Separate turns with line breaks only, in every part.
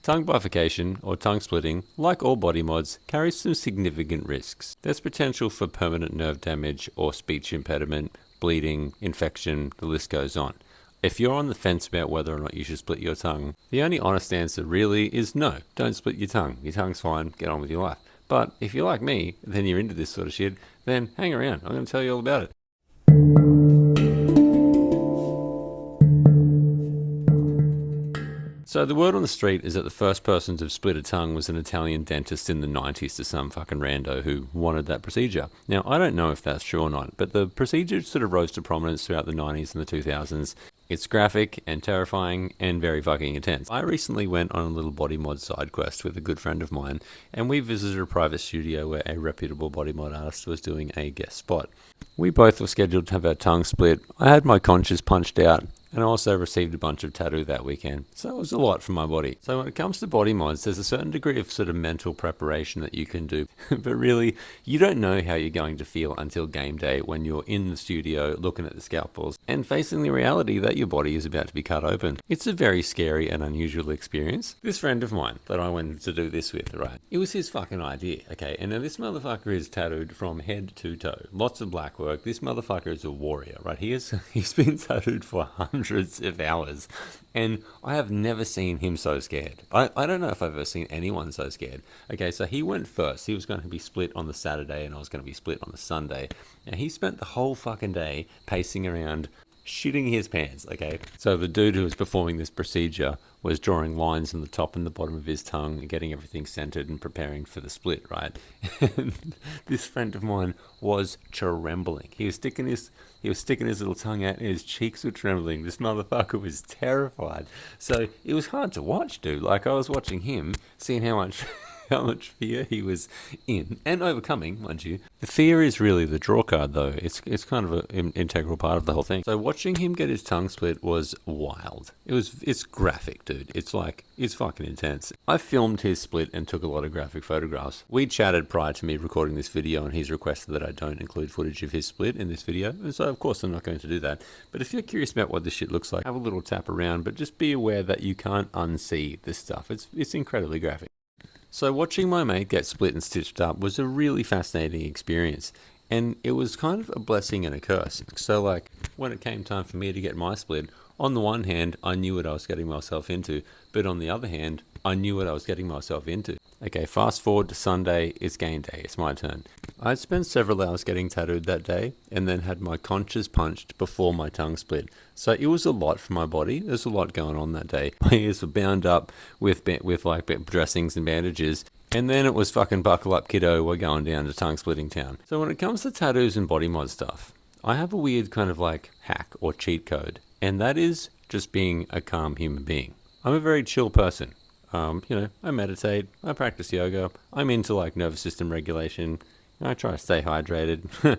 Tongue bifurcation, or tongue splitting, like all body mods, carries some significant risks. There's potential for permanent nerve damage or speech impediment, bleeding, infection, the list goes on. If you're on the fence about whether or not you should split your tongue, the only honest answer really is no, don't split your tongue. Your tongue's fine, get on with your life. But if you're like me, then you're into this sort of shit, then hang around, I'm going to tell you all about it. So the word on the street is that the first person to split a tongue was an Italian dentist in the 90s to some fucking rando who wanted that procedure. Now, I don't know if that's true or not, but the procedure sort of rose to prominence throughout the 90s and the 2000s. It's graphic and terrifying and very fucking intense. I recently went on a little body mod side quest with a good friend of mine, and we visited a private studio where a reputable body mod artist was doing a guest spot. We both were scheduled to have our tongue split. I had my conches punched out, and I also received a bunch of tattoo that weekend. So it was a lot for my body. So when it comes to body mods, there's a certain degree of sort of mental preparation that you can do. But really, you don't know how you're going to feel until game day when you're in the studio looking at the scalpels and facing the reality that your body is about to be cut open. It's a very scary and unusual experience. This friend of mine that I went to do this with, right? It was his fucking idea, okay? And now this motherfucker is tattooed from head to toe. Lots of black work. This motherfucker is a warrior, right? He's been tattooed for hundreds of hours, and I have never seen him so scared. I don't know if I've ever seen anyone so scared. Okay, so he went first. He was going to be split on the Saturday, and I was going to be split on the Sunday. And he spent the whole fucking day pacing around, shitting his pants, okay? So the dude who was performing this procedure was drawing lines on the top and the bottom of his tongue and getting everything centered and preparing for the split, right? And this friend of mine was trembling. He was sticking his little tongue out and his cheeks were trembling. This motherfucker was terrified. So it was hard to watch, dude. Like, I was watching him, seeing how much fear he was in and overcoming, mind you. The fear is really the draw card, though. It's kind of an integral part of the whole thing. So watching him get his tongue split was wild. It's graphic, dude. It's fucking intense. I filmed his split and took a lot of graphic photographs. We chatted prior to me recording this video, and he's requested that I don't include footage of his split in this video. And so of course I'm not going to do that. But if you're curious about what this shit looks like, have a little tap around, but just be aware that you can't unsee this stuff. It's incredibly graphic. So watching my mate get split and stitched up was a really fascinating experience, and it was kind of a blessing and a curse. So like, when it came time for me to get my split, on the one hand, I knew what I was getting myself into, but on the other hand, I knew what I was getting myself into. Okay, fast forward to Sunday, it's game day, it's my turn. I'd spent several hours getting tattooed that day, and then had my conches punched before my tongue split. So it was a lot for my body. There's a lot going on that day. My ears were bound up with like dressings and bandages, and then it was fucking buckle up, kiddo, we're going down to tongue splitting town. So when it comes to tattoos and body mod stuff, I have a weird kind of like hack or cheat code, and that is just being a calm human being. I'm a very chill person. I meditate, I practice yoga, I'm into like nervous system regulation, I try to stay hydrated.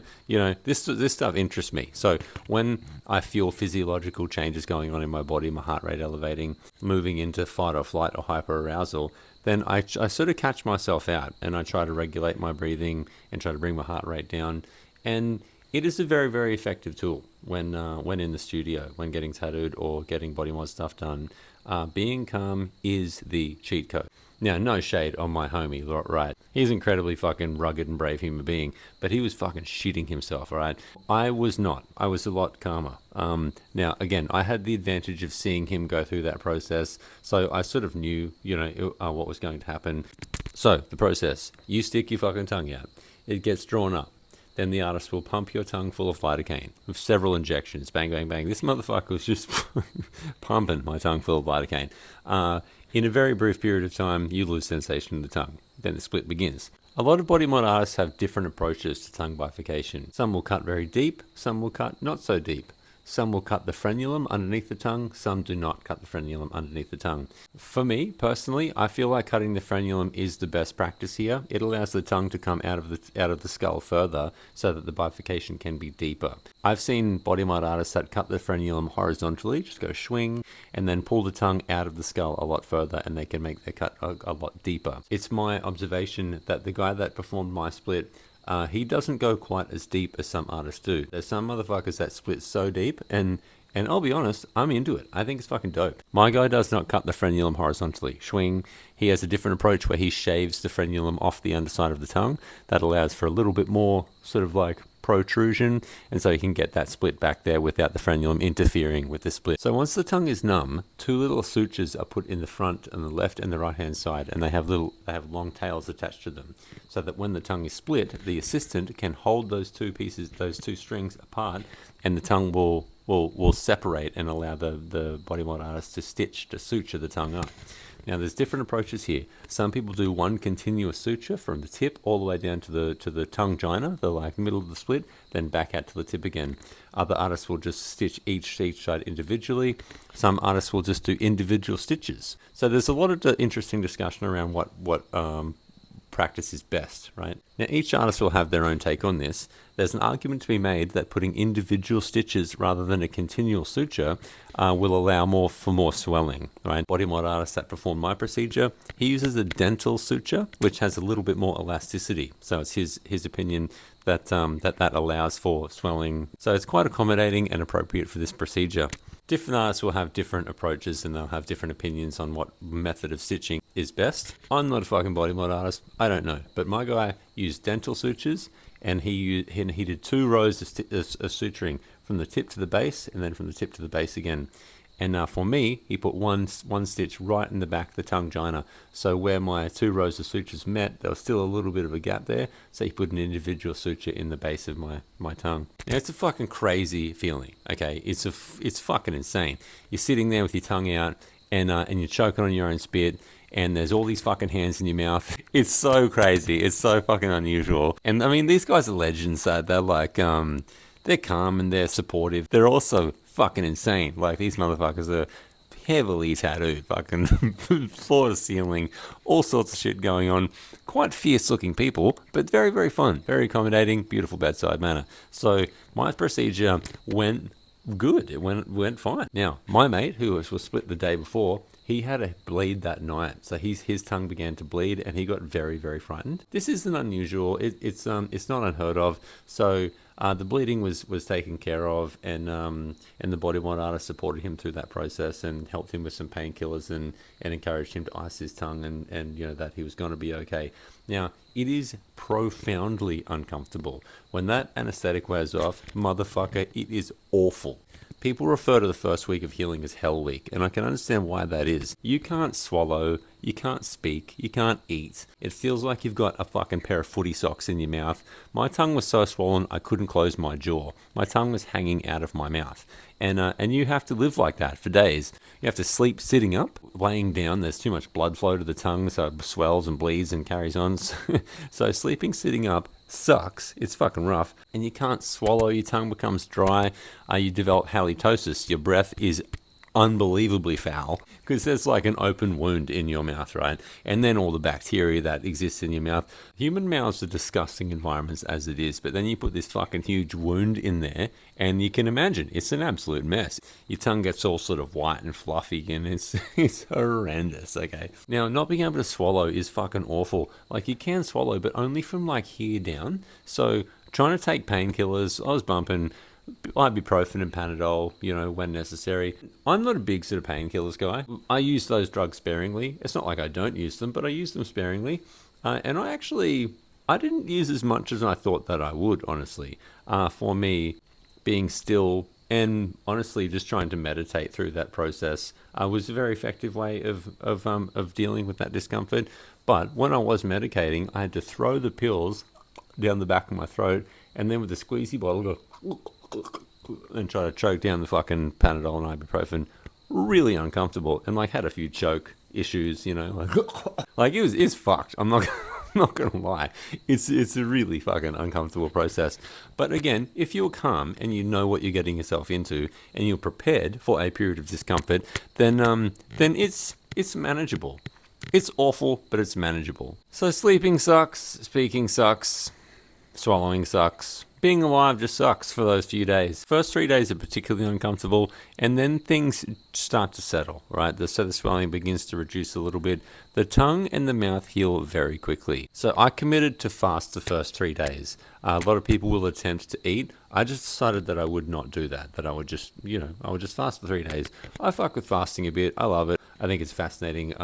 This stuff interests me. So when I feel physiological changes going on in my body, my heart rate elevating, moving into fight or flight or hyperarousal, then I sort of catch myself out and I try to regulate my breathing and try to bring my heart rate down. And it is a very, very effective tool when in the studio, when getting tattooed or getting body mod stuff done. Being calm is the cheat code. Now, no shade on my homie, right? He's an incredibly fucking rugged and brave human being, but he was fucking shitting himself, all right? I was not. I was a lot calmer. Now, again, I had the advantage of seeing him go through that process, so I sort of knew, what was going to happen. So, the process. You stick your fucking tongue out. It gets drawn up. Then the artist will pump your tongue full of lidocaine with several injections. Bang, bang, bang. This motherfucker was just pumping my tongue full of lidocaine. In a very brief period of time, you lose sensation in the tongue. Then the split begins. A lot of body mod artists have different approaches to tongue bifurcation. Some will cut very deep, some will cut not so deep. Some will cut the frenulum underneath the tongue, some do not cut the frenulum underneath the tongue. For me, personally, I feel like cutting the frenulum is the best practice here. It allows the tongue to come out of the skull further so that the bifurcation can be deeper. I've seen body mod artists that cut the frenulum horizontally, just go swing, and then pull the tongue out of the skull a lot further, and they can make their cut a lot deeper. It's my observation that the guy that performed my split, he doesn't go quite as deep as some artists do. There's some motherfuckers that split so deep, and And I'll be honest, I'm into it. I think it's fucking dope. My guy does not cut the frenulum horizontally. Swing. He has a different approach where he shaves the frenulum off the underside of the tongue. That allows for a little bit more sort of like protrusion, and so you can get that split back there without the frenulum interfering with the split. So once the tongue is numb, two little sutures are put in the front and the left and the right hand side, and they have long tails attached to them, so that when the tongue is split, the assistant can hold those two strings apart, and the tongue will separate and allow the bodymod artist to suture the tongue up. Now, there's different approaches here. Some people do one continuous suture from the tip all the way down to the tongue gina, the like middle of the split, then back out to the tip again. Other artists will just stitch each side individually. Some artists will just do individual stitches. So there's a lot of interesting discussion around what practice is best, right? Now, each artist will have their own take on this. There's an argument to be made that putting individual stitches rather than a continual suture will allow for more swelling, right? Bodymod artist that performed my procedure, he uses a dental suture, which has a little bit more elasticity. So it's his opinion that that allows for swelling. So it's quite accommodating and appropriate for this procedure. Different artists will have different approaches and they'll have different opinions on what method of stitching is best. I'm not a fucking bodymod artist. I don't know. But my guy used dental sutures and he did 2 rows of suturing from the tip to the base and then from the tip to the base again. And for me, he put one stitch right in the back of the tongue gina. So where my 2 rows of sutures met, there was still a little bit of a gap there. So he put an individual suture in the base of my tongue. Now, it's a fucking crazy feeling, okay? It's fucking insane. You're sitting there with your tongue out and you're choking on your own spit. And there's all these fucking hands in your mouth. It's so crazy. It's so fucking unusual. And I mean, these guys are legends. They're like, they're calm and they're supportive. They're also fucking insane. Like, these motherfuckers are heavily tattooed, fucking floor to ceiling, all sorts of shit going on. Quite fierce looking people, but very, very fun, very accommodating, beautiful bedside manner. So my procedure went good. It went fine. Now, my mate, who was split the day before, he had a bleed that night. So his tongue began to bleed and he got very, very frightened. This isn't unusual. It's not unheard of. So the bleeding was taken care of, and the bodymod artist supported him through that process and helped him with some painkillers and encouraged him to ice his tongue and that he was going to be okay. Now, it is profoundly uncomfortable. When that anesthetic wears off, motherfucker, it is awful. People refer to the first week of healing as Hell Week, and I can understand why that is. You can't swallow, you can't speak, you can't eat. It feels like you've got a fucking pair of footy socks in your mouth. My tongue was so swollen I couldn't close my jaw. My tongue was hanging out of my mouth. And you have to live like that for days. You have to sleep sitting up. Laying down, there's too much blood flow to the tongue, so it swells and bleeds and carries on. So sleeping sitting up sucks. It's fucking rough. And you can't swallow. Your tongue becomes dry. You develop halitosis. Your breath is unbelievably foul because there's like an open wound in your mouth, right? And then all the bacteria that exists in your mouth. Human mouths are disgusting environments as it is, but then you put this fucking huge wound in there and you can imagine it's an absolute mess. Your tongue gets all sort of white and fluffy and it's horrendous, okay? Now, not being able to swallow is fucking awful. Like, you can swallow, but only from like here down. So trying to take painkillers, I was bumping ibuprofen and Panadol, when necessary. I'm not a big sort of painkillers guy. I use those drugs sparingly. It's not like I don't use them, but I use them sparingly. And I didn't use as much as I thought that I would, honestly. For me, being still and honestly just trying to meditate through that process was a very effective way of dealing with that discomfort. But when I was medicating, I had to throw the pills down the back of my throat and then with the squeezy bottle go and try to choke down the fucking Panadol and ibuprofen. Really uncomfortable, and like had a few choke issues, like it's fucked. I'm not gonna lie. It's a really fucking uncomfortable process. But again, if you're calm and you know what you're getting yourself into and you're prepared for a period of discomfort, then it's manageable. It's awful, but it's manageable. So sleeping sucks, speaking sucks, swallowing sucks. Being alive just sucks for those few days. First 3 days are particularly uncomfortable, and then things start to settle, right? So the swelling begins to reduce a little bit. The tongue and the mouth heal very quickly. So I committed to fast the first 3 days. A lot of people will attempt to eat. I just decided that I would not do that, that I would just, I would just fast for 3 days. I fuck with fasting a bit. I love it. I think it's a fascinating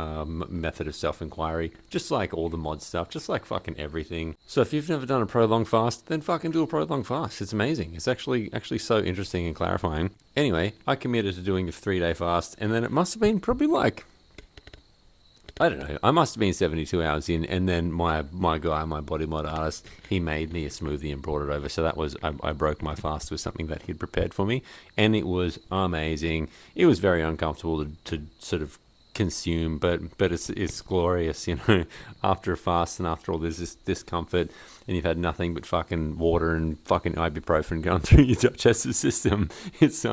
method of self-inquiry, just like all the mod stuff, just like fucking everything. So if you've never done a prolonged fast, then fucking do a prolonged fast. It's amazing. It's actually so interesting and clarifying. Anyway, I committed to doing a 3-day fast, and then it must have been probably like, I don't know, I must have been 72 hours in, and then my guy, my body mod artist, he made me a smoothie and brought it over. So that was, I broke my fast with something that he'd prepared for me, and it was amazing. It was very uncomfortable to sort of consume, but it's glorious, after a fast and after all this discomfort, and you've had nothing but fucking water and fucking ibuprofen going through your digestive system. It's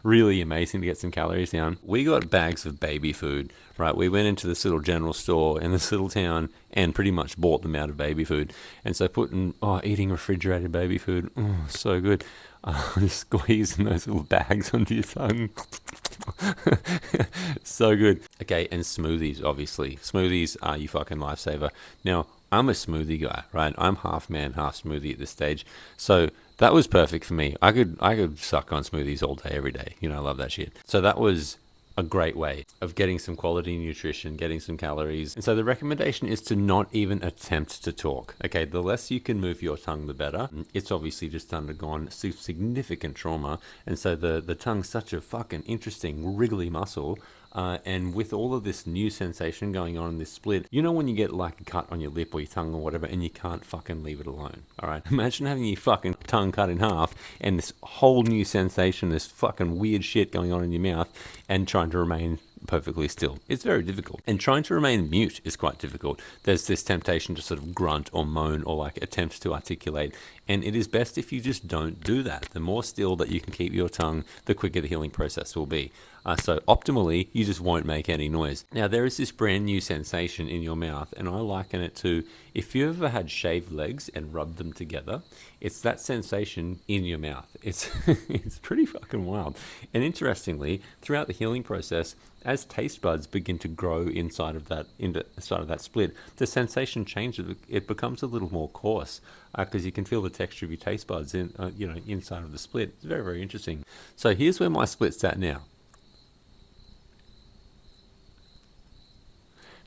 really amazing to get some calories down. We got bags of baby food, right? We went into this little general store in this little town and pretty much bought them out of baby food. And so eating refrigerated baby food, so good. Just squeezing those little bags onto your tongue. So good. Okay, and smoothies, obviously. Smoothies are your fucking lifesaver. Now, I'm a smoothie guy, right? I'm half man, half smoothie at this stage. So that was perfect for me. I could suck on smoothies all day, every day. I love that shit. So that was a great way of getting some quality nutrition, getting some calories. And so the recommendation is to not even attempt to talk. Okay, the less you can move your tongue, the better. It's obviously just undergone significant trauma. And so the tongue's such a fucking interesting, wriggly muscle. And with all of this new sensation going on in this split, when you get like a cut on your lip or your tongue or whatever, and you can't fucking leave it alone, all right? Imagine having your fucking tongue cut in half and this whole new sensation, this fucking weird shit going on in your mouth, and trying to remain perfectly still. It's very difficult. And trying to remain mute is quite difficult. There's this temptation to sort of grunt or moan or like attempt to articulate. And it is best if you just don't do that. The more still that you can keep your tongue, the quicker the healing process will be. So optimally, you just won't make any noise. Now, there is this brand new sensation in your mouth, and I liken it to if you ever had shaved legs and rubbed them together. It's that sensation in your mouth. It's it's pretty fucking wild. And interestingly, throughout the healing process, as taste buds begin to grow inside of that split, the sensation changes. It becomes a little more coarse because you can feel the texture of your taste buds inside of the split. It's very, very interesting. So here's where my split's at now.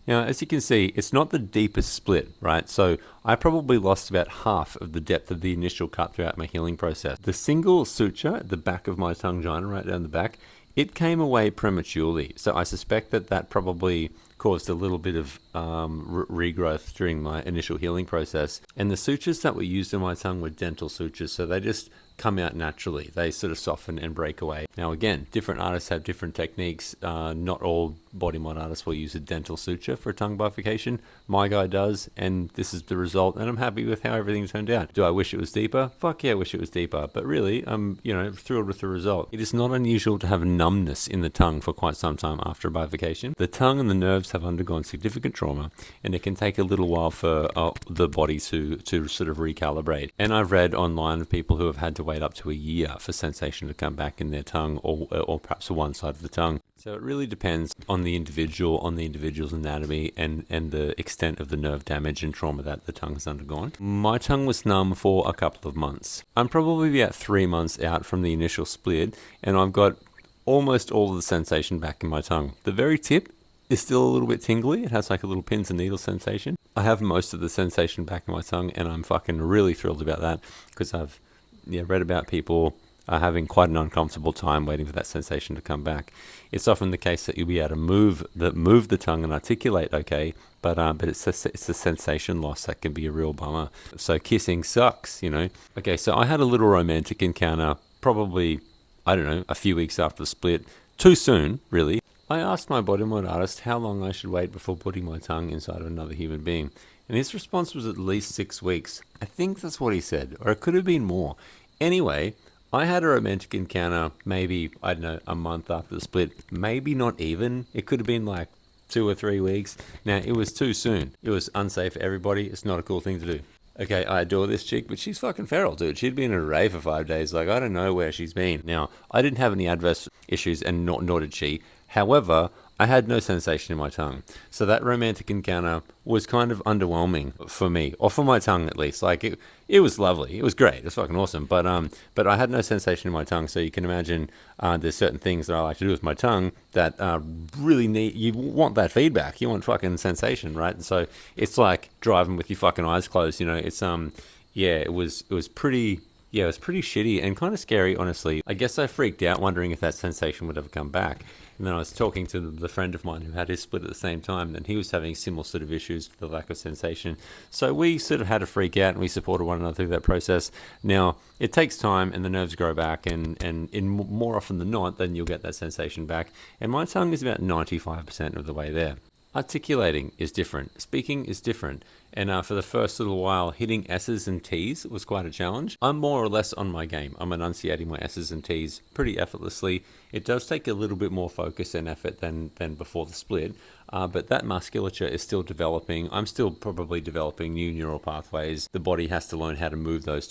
Now, as you can see, it's not the deepest split, right? So I probably lost about half of the depth of the initial cut throughout my healing process. The single suture at the back of my tongue joint, right down the back, it came away prematurely. So I suspect that probably caused a little bit of regrowth during my initial healing process. And the sutures that were used in my tongue were dental sutures, so they just come out naturally. They sort of soften and break away. Now again, different artists have different techniques. Not all body mod artists will use a dental suture for tongue bifurcation. My guy does, and this is the result, and I'm happy with how everything turned out. Do I wish it was deeper? Fuck yeah, I wish it was deeper. But really, I'm thrilled with the result. It is not unusual to have numbness in the tongue for quite some time after a bifurcation. The tongue and the nerves have undergone significant trauma, and it can take a little while for the body to sort of recalibrate. And I've read online of people who have had to wait up to a year for sensation to come back in their tongue or perhaps one side of the tongue. So it really depends on the individual, on the individual's anatomy and the extent of the nerve damage and trauma that the tongue has undergone. My tongue was numb for a couple of months. I'm probably about 3 months out from the initial split, and I've got almost all of the sensation back in my tongue. The very tip is still a little bit tingly. It has like a little pins and needles sensation. I have most of the sensation back in my tongue, and I'm fucking really thrilled about that because I've read about people having quite an uncomfortable time waiting for that sensation to come back. It's often the case that you'll be able to move the tongue and articulate okay, but it's the sensation loss that can be a real bummer. So kissing sucks, Okay, so I had a little romantic encounter probably, I don't know, a few weeks after the split. Too soon, really. I asked my body mod artist how long I should wait before putting my tongue inside of another human being, and his response was at least 6 weeks. I think that's what he said, or it could have been more. Anyway, I had a romantic encounter maybe, I don't know, a month after the split. Maybe not even. It could have been like 2 or 3 weeks. Now, it was too soon. It was unsafe for everybody. It's not a cool thing to do. Okay, I adore this chick, but she's fucking feral, dude. She'd been in a rave for 5 days. Like, I don't know where she's been. Now, I didn't have any adverse issues, and nor did she. However, I had no sensation in my tongue. So that romantic encounter was kind of underwhelming for me, or for my tongue at least. Like it was lovely. It was great. It was fucking awesome. But I had no sensation in my tongue. So you can imagine there's certain things that I like to do with my tongue that really need. You want that feedback. You want fucking sensation, right? And so it's like driving with your fucking eyes closed. You know, it's yeah, it was pretty. Yeah, it was pretty shitty and kind of scary, honestly. I guess I freaked out wondering if that sensation would ever come back. And then I was talking to the friend of mine who had his split at the same time, and he was having similar sort of issues with the lack of sensation. So we sort of had a freak out, and we supported one another through that process. Now, it takes time, and the nerves grow back, and in more often than not, then you'll get that sensation back. And my tongue is about 95% of the way there. Articulating is different. Speaking is different. And for the first little while, hitting S's and T's was quite a challenge. I'm more or less on my game. I'm enunciating my S's and T's pretty effortlessly. It does take a little bit more focus and effort than before the split, but that musculature is still developing. I'm still probably developing new neural pathways. The body has to learn how to move those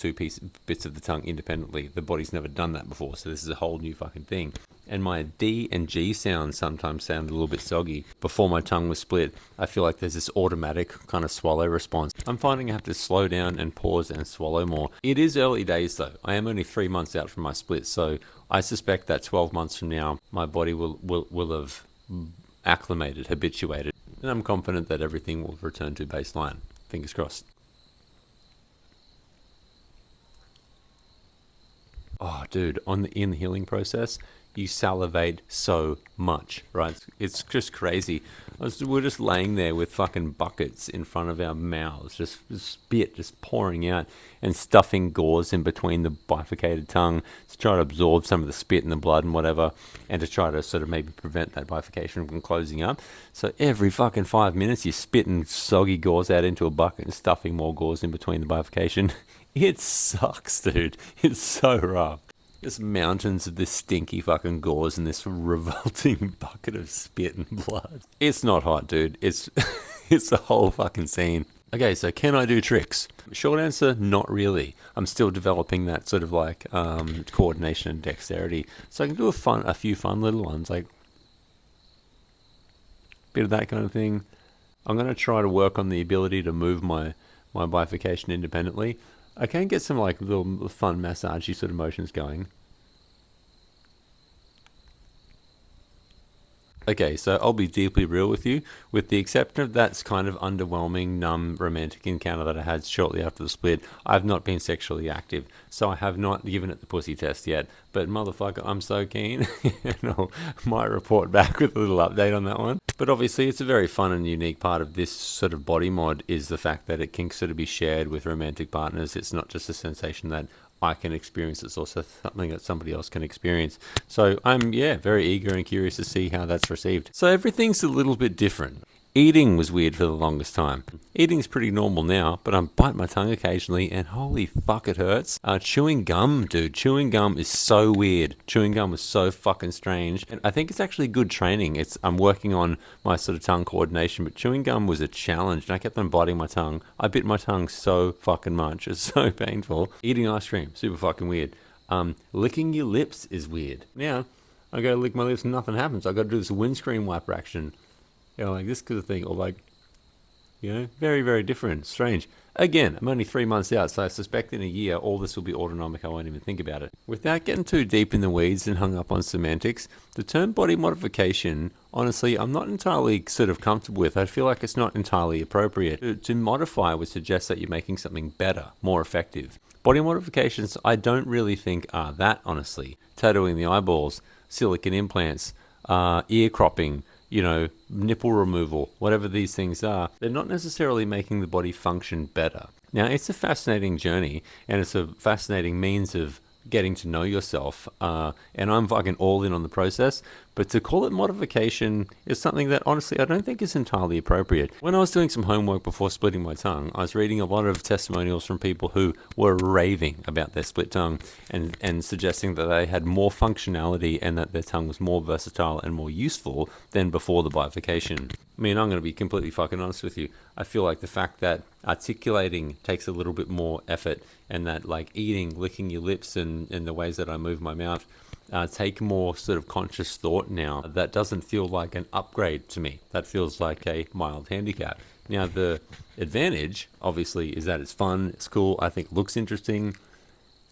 bits of the tongue independently. The body's never done that before, so this is a whole new fucking thing. And my D and G sounds sometimes sound a little bit soggy. Before my tongue was split, I feel like there's this automatic kind of swallow response. I'm finding I have to slow down and pause and swallow more. It is early days though. I am only 3 months out from my split, so I suspect that 12 months from now, my body will have acclimated, habituated, and I'm confident that everything will return to baseline. Fingers crossed. Oh, dude, in the healing process, you salivate so much, right? It's just crazy. We're just laying there with fucking buckets in front of our mouths, just spit just pouring out and stuffing gauze in between the bifurcated tongue to try to absorb some of the spit and the blood and whatever, and to try to sort of maybe prevent that bifurcation from closing up. So every fucking 5 minutes, you're spitting soggy gauze out into a bucket and stuffing more gauze in between the bifurcation. It sucks, dude. It's so rough. There's mountains of this stinky fucking gauze and this revolting bucket of spit and blood. It's not hot, dude. It's it's the whole fucking scene. Okay, so can I do tricks? Short answer, not really. I'm still developing that sort of like coordination and dexterity. So I can do a few fun little ones, like bit of that kind of thing. I'm going to try to work on the ability to move my bifurcation independently. I can get some like little fun massagey sort of motions going. Okay, so I'll be deeply real with you. With the exception of that kind of underwhelming, numb, romantic encounter that I had shortly after the split, I've not been sexually active. So I have not given it the pussy test yet. But motherfucker, I'm so keen. And I might report back with a little update on that one. But obviously, it's a very fun and unique part of this sort of body mod is the fact that it can sort of be shared with romantic partners. It's not just a sensation that I can experience, it's also something that somebody else can experience. So I'm, very eager and curious to see how that's received. So everything's a little bit different. Eating was weird for the longest time. Eating's pretty normal now, but I bite my tongue occasionally and holy fuck it hurts. Chewing gum, dude. Chewing gum is so weird. Chewing gum was so fucking strange. And I think it's actually good training. I'm working on my sort of tongue coordination, but chewing gum was a challenge and I kept on biting my tongue. I bit my tongue so fucking much. It's so painful. Eating ice cream, super fucking weird. Licking your lips is weird. Now, I go to lick my lips and nothing happens. I got to do this windscreen wiper action. Like this kind of thing, or like, very, very different, strange. Again, I'm only 3 months out, so I suspect in a year, all this will be autonomic. I won't even think about it. Without getting too deep in the weeds and hung up on semantics, the term body modification, honestly, I'm not entirely sort of comfortable with. I feel like it's not entirely appropriate. To modify would suggest that you're making something better, more effective. Body modifications, I don't really think are that, honestly. Tattooing the eyeballs, silicone implants, ear cropping, nipple removal, whatever these things are, they're not necessarily making the body function better. Now, it's a fascinating journey, and it's a fascinating means of getting to know yourself, and I'm fucking all in on the process, but to call it modification is something that honestly I don't think is entirely appropriate. When I was doing some homework before splitting my tongue, I was reading a lot of testimonials from people who were raving about their split tongue and suggesting that they had more functionality and that their tongue was more versatile and more useful than before the bifurcation. I mean, I'm going to be completely fucking honest with you. I feel like the fact that articulating takes a little bit more effort and that like eating, licking your lips and the ways that I move my mouth, take more sort of conscious thought now. That doesn't feel like an upgrade to me. That feels like a mild handicap. Now, the advantage, obviously, is that it's fun, it's cool, I think looks interesting.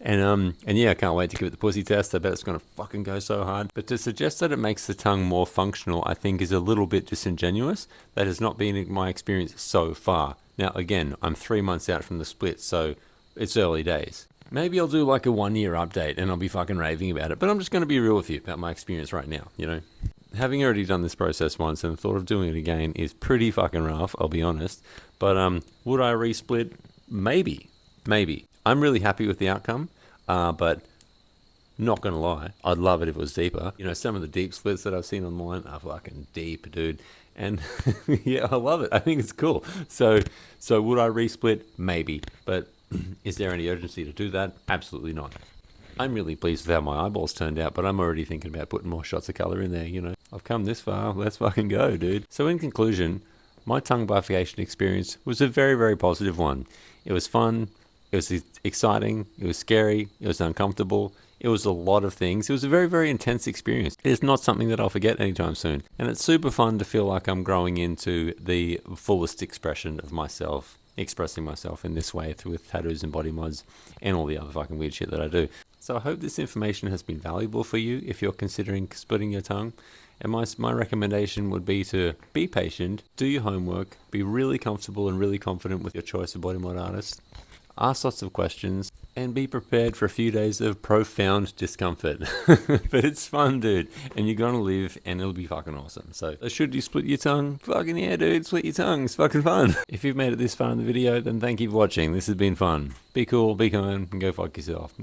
And yeah, I can't wait to give it the pussy test. I bet it's going to fucking go so hard. But to suggest that it makes the tongue more functional, I think is a little bit disingenuous. That has not been my experience so far. Now, again, I'm 3 months out from the split, so it's early days. Maybe I'll do like a 1 year update and I'll be fucking raving about it. But I'm just going to be real with you about my experience right now, you know? Having already done this process once and the thought of doing it again is pretty fucking rough, I'll be honest. But would I resplit? Maybe. I'm really happy with the outcome, but not gonna lie, I'd love it if it was deeper. You know, some of the deep splits that I've seen online are fucking deep, dude. And yeah, I love it. I think it's cool. So would I resplit? Maybe. But is there any urgency to do that? Absolutely not. I'm really pleased with how my eyeballs turned out, but I'm already thinking about putting more shots of colour in there, you know. I've come this far, let's fucking go, dude. So in conclusion, my tongue bifurcation experience was a very, very positive one. It was fun, it was exciting, it was scary, it was uncomfortable, it was a lot of things. It was a very, very intense experience. It's not something that I'll forget anytime soon. And it's super fun to feel like I'm growing into the fullest expression of myself, expressing myself in this way with tattoos and body mods and all the other fucking weird shit that I do. So I hope this information has been valuable for you if you're considering splitting your tongue. And my recommendation would be to be patient, do your homework, be really comfortable and really confident with your choice of body mod artist, ask lots of questions, and be prepared for a few days of profound discomfort. But it's fun, dude, and you're gonna live, and it'll be fucking awesome. So should you split your tongue? Fucking yeah, dude, split your tongue. It's fucking fun. If you've made it this far in the video, then thank you for watching. This has been fun. Be cool, be kind, and go fuck yourself.